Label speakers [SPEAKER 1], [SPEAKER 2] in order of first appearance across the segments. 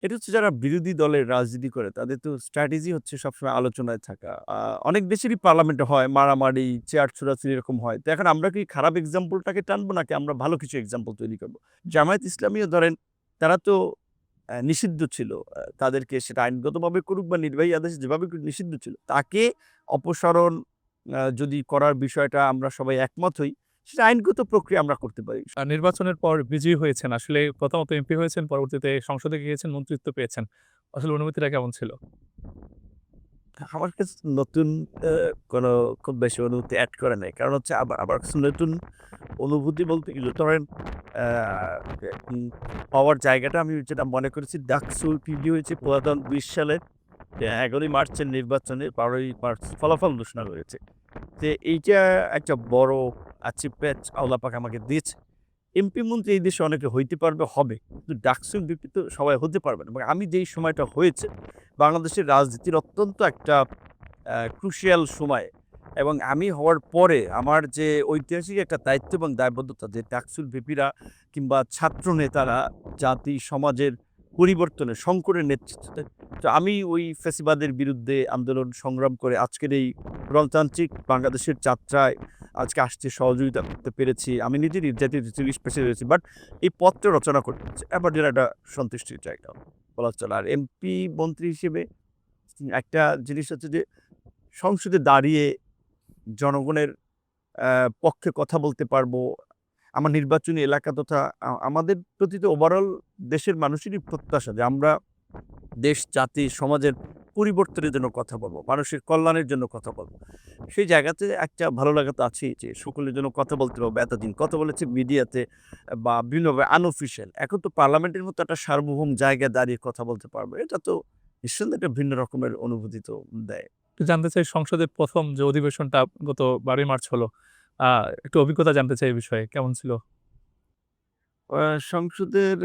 [SPEAKER 1] এটা হচ্ছে যারা বিরোধী দলের রাজনীতি করে তাদের তো স্ট্র্যাটেজি হচ্ছে সবসময় আলোচনায় থাকা। অনেক দেশেরই পার্লামেন্টে হয় মারামারি, চেয়ার ছোড়াছুড়ি এরকম হয়। তো এখন আমরা কি খারাপ এক্সাম্পলটাকে টানবো নাকি আমরা ভালো কিছু এক্সাম্পল তৈরি করব? জামায়াত ইসলামীও ধরেন তারা তো নিষিদ্ধ ছিল। তাদেরকে সেটা আইনগতভাবে করুক বা নির্বাহী আদেশে যেভাবে করুক নিষিদ্ধ ছিল। তাকে অপসারণ যদি করার বিষয়টা আমরা সবাই একমত হই, সেটা আইনগত প্রক্রিয়া আমরা করতে পারি।
[SPEAKER 2] নির্বাচনের পর বিজয়ী হয়েছেন। আসলে প্রথমত এমপি হয়েছেন, পরবর্তীতে সংসদে গিয়েছেন, মন্ত্রিত্ব পেয়েছেন। আসলে অনুভূতিটা কেমন ছিল?
[SPEAKER 1] আমার কাছে নতুন আ কোনো খুব বেশি অনুভূতি এড করে নাই। কারণ হচ্ছে আমার কাছে নতুন অনুভূতি বলতে কি ধরেন আ উম পাওয়ার জায়গাটা আমি যেটা মনে করেছি ডাকসু পিডি হয়েছে ২০২০ সালের ১১ই মার্চের নির্বাচনে ১২ই মার্চ ফলাফল ঘোষণা হয়েছে। যে এইটা একটা বড় অ্যাচিভমেন্ট আল্লাহ পাক আমাকে দিয়েছে। এমপি মন্ত্রী এই দেশে অনেকে হইতে পারবে, হবে। কিন্তু ডাকসুর ভিপি তো সবাই হতে পারবে না। এবং আমি যেই সময়টা হয়েছে, বাংলাদেশের রাজনীতির অত্যন্ত একটা ক্রুশিয়াল সময় এবং আমি হওয়ার পরে আমার যে ঐতিহাসিক একটা দায়িত্ব এবং দায়বদ্ধতা যে ডাকসুর ভিপিরা কিংবা ছাত্র নেতারা জাতি সমাজের পরিবর্তনে সংকটের নেতৃত্ব দেয়। তো আমি ওই ফ্যাসিবাদের বিরুদ্ধে আন্দোলন সংগ্রাম করে আজকের এই গণতান্ত্রিক বাংলাদেশের যাত্রায় আজকে আসতে সহযোগিতা করতে পেরেছি। আমি নিজে নির্যাতিত চিলিশ পেশে রয়েছি। বাট এই পথটা রচনা করতে হচ্ছে। এবার যেন একটা সন্তুষ্টির জায়গা বলা চলে। আর এমপি মন্ত্রী হিসেবে একটা জিনিস হচ্ছে যে সংসদে দাঁড়িয়ে জনগণের পক্ষে কথা বলতে পারবো। আমার নির্বাচনী এলাকা তথা আমাদের প্রতি তো ওভারঅল দেশের মানুষেরই প্রত্যাশা যে আমরা দেশ, জাতি, সমাজের পরিবর্তনের জন্য কথা বলবো। মানুষের কল্যাণের জন্য কথা বলবো। সেই জায়গাতে একটা ভালো লাগা তো আছেই যে সকলের জন্য কথা বলতে পারবো। এতদিন কথা বলেছি মিডিয়াতে বা বিভিন্নভাবে আনঅফিশিয়াল। এখন তো পার্লামেন্টের মতো একটা সার্বভৌম জায়গায় দাঁড়িয়ে কথা বলতে পারবো। এটা তো নিঃসন্দেহে একটা ভিন্ন রকমের অনুভূতি তো দেয়।
[SPEAKER 2] একটু জানতে চাই সংসদের ১ম যে অধিবেশনটা গত ১২ই মার্চ হলো। আ একটু অভিজ্ঞতা জানতে চাই এই বিষয়ে। কেমন ছিল?
[SPEAKER 1] আ সংসদের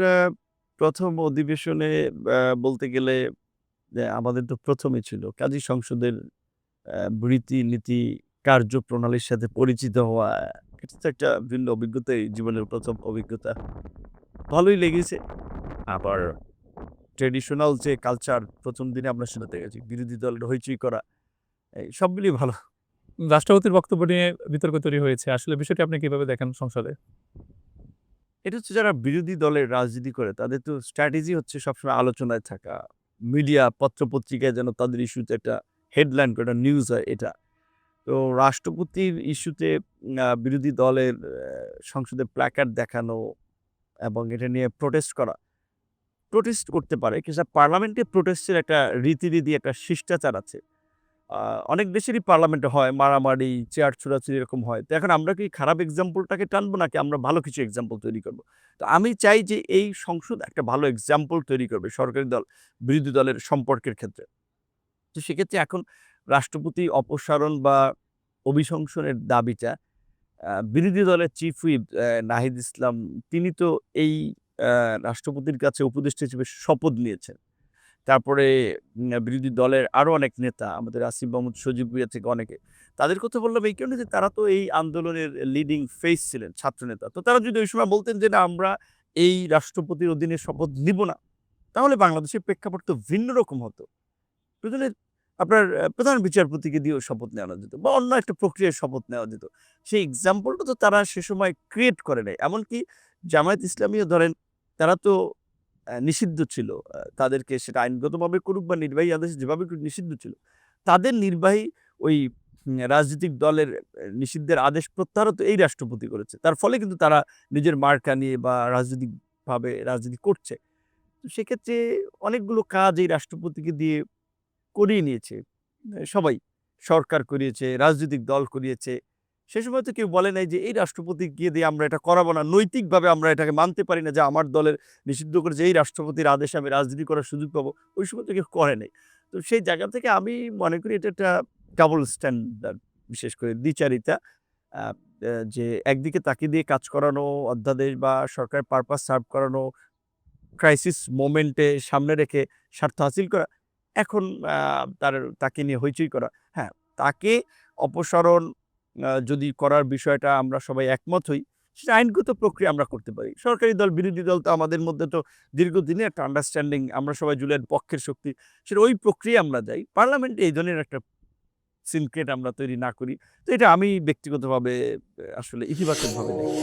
[SPEAKER 1] ১ম অধিবেশনে বলতে গেলে আমাদের তো ১ম ই ছিল। কাজেই সংসদের রীতি-নীতি, কার্যপ্রণালীর সাথে পরিচিত হওয়া, এটা তো একটা ভিন্ন অভিজ্ঞতাই জীবনের ১ম অভিজ্ঞতা। ভালোই লেগেছে। আবার ট্র্যাডিশনাল যে কালচার ১ম দিনে আমরা সেটা দেখেছি। বিরোধী দলের হইচই করা, এই সব মিলিয়ে ভালো।
[SPEAKER 2] রাষ্ট্রপতির বক্তব্য নিয়ে বিতর্ক তৈরি হয়েছে। আসলে বিষয়টি আপনি কিভাবে দেখেন সংসদে?
[SPEAKER 1] এটা হচ্ছে যারা বিরোধী দলের রাজনীতি করে তাদের তো স্ট্র্যাটেজি হচ্ছে সবসময় আলোচনায় থাকা। মিডিয়া, পত্র-পত্রিকায় যেন তাদের ইস্যুতে একটা হেডলাইন করে একটা নিউজ হয় এটা। তো রাষ্ট্রপতির ইস্যুতে বিরোধী দলের সংসদে প্ল্যাকার্ড দেখানো এবং এটা নিয়ে প্রোটেস্ট করা। প্রোটেস্ট করতে পারে। কিন্তু পার্লামেন্টে প্রোটেস্টের একটা রীতিনীতি, একটা শিষ্টাচার আছে। আ অনেক দেশেরই পার্লামেন্টে হয় মারামারি, চেয়ার ছোড়াছুড়ি এরকম হয়। তো এখন আমরা কি খারাপ এক্সাম্পলটাকে টানবো নাকি আমরা ভালো কিছু এক্সাম্পল তৈরি করব? তো আমি চাই যে এই সংসদ একটা ভালো এক্সাম্পল তৈরি করবে সরকারি দল, বিরোধী দলের সম্পর্কের ক্ষেত্রে। তো সেক্ষেত্রে এখন রাষ্ট্রপতি অপসারণ বা অভিশংসনের দাবিটা বিরোধী দলের চিফ হুইপ নাহিদ ইসলাম তিনি তো এই আ রাষ্ট্রপতির কাছে উপদেষ্টা হিসেবে শপথ নিয়েছেন। তারপরে বিরোধী দলের আরো অনেক নেতা আমাদের আসিফ মাহমুদ সজীব ভুঁইয়া থেকে অনেকে। তাদের কথা বললাম এই কারণে যে তারা তো এই আন্দোলনের লিডিং ফেস ছিলেন ছাত্রনেতা। তো তারা যদি ওই সময় বলতেন যে, "না আমরা এই রাষ্ট্রপতির অধীনে শপথ নিব না।" তাহলে বাংলাদেশের প্রেক্ষাপট তো ভিন্ন রকম হতো। প্রয়োজনে আপনার প্রধান বিচারপতিকে দিয়েও শপথ নেওয়ানো যেত বা অন্য একটা প্রক্রিয়ায় শপথ নেওয়া যেত। সেই এক্সাম্পলটা তো তারা সে সময় ক্রিয়েট করে নাই। এমনকি জামায়াত ইসলামীও ধরেন তারা তো নিষিদ্ধ ছিল। তাদেরকে সেটা আইনগতভাবে করুক বা নির্বাহী আদেশে যেভাবে করুক নিষিদ্ধ ছিল। তাদের নির্বাহী ওই রাজনৈতিক দলের নিষিদ্ধের আদেশ প্রত্যাহারও তো এই রাষ্ট্রপতি করেছে। তার ফলে কিন্তু তারা নিজের মার্কা নিয়ে বা রাজনৈতিকভাবে রাজনীতি করছে। তো সেক্ষেত্রে অনেকগুলো কাজ এই রাষ্ট্রপতিকে দিয়ে করিয়ে নিয়েছে। সবাই। সরকার করিয়েছে, রাজনৈতিক দল করিয়েছে। সে সময় তো কেউ বলে নাই যে এই রাষ্ট্রপতিকে দিয়ে আমরা এটা করাবো না। নৈতিকভাবে আমরা এটাকে মানতে পারি না যে আমার দলের নিষিদ্ধ করেছে এই রাষ্ট্রপতির আদেশে আমি রাজনীতি করার সুযোগ পাবো। ওই সময় তো কেউ করে নাই। তো সেই জায়গা থেকে আমি মনে করি এটা একটা ডাবল স্ট্যান্ডার্ড বিশেষ করে দ্বিচারিতা। আ যে একদিকে তাকে দিয়ে কাজ করানো, অধ্যাদেশ বা সরকারের পারপাস সার্ভ করানো ক্রাইসিস মোমেন্ট এ সামনে রেখে স্বার্থ হাসিল করা। এখন আ তাকে নিয়ে হইচই করা। হ্যাঁ, তাকে অপসারণ যদি করার বিষয়টা আমরা সবাই একমত হই, সেটা আইনগত প্রক্রিয়া আমরা করতে পারি। সরকারি দল, বিরোধী দল তো আমাদের মধ্যে তো দীর্ঘদিনের একটা আন্ডারস্ট্যান্ডিং, আমরা সবাই জুলাইয়ের পক্ষের শক্তি। সেটা ওই প্রক্রিয়ায় আমরা যাই। পার্লামেন্টে এই ধরনের একটা সিনক্রেট আমরা তৈরি না করি। তো এটা আমি ব্যক্তিগতভাবে আসলে ইতিবাচকভাবে দেখি।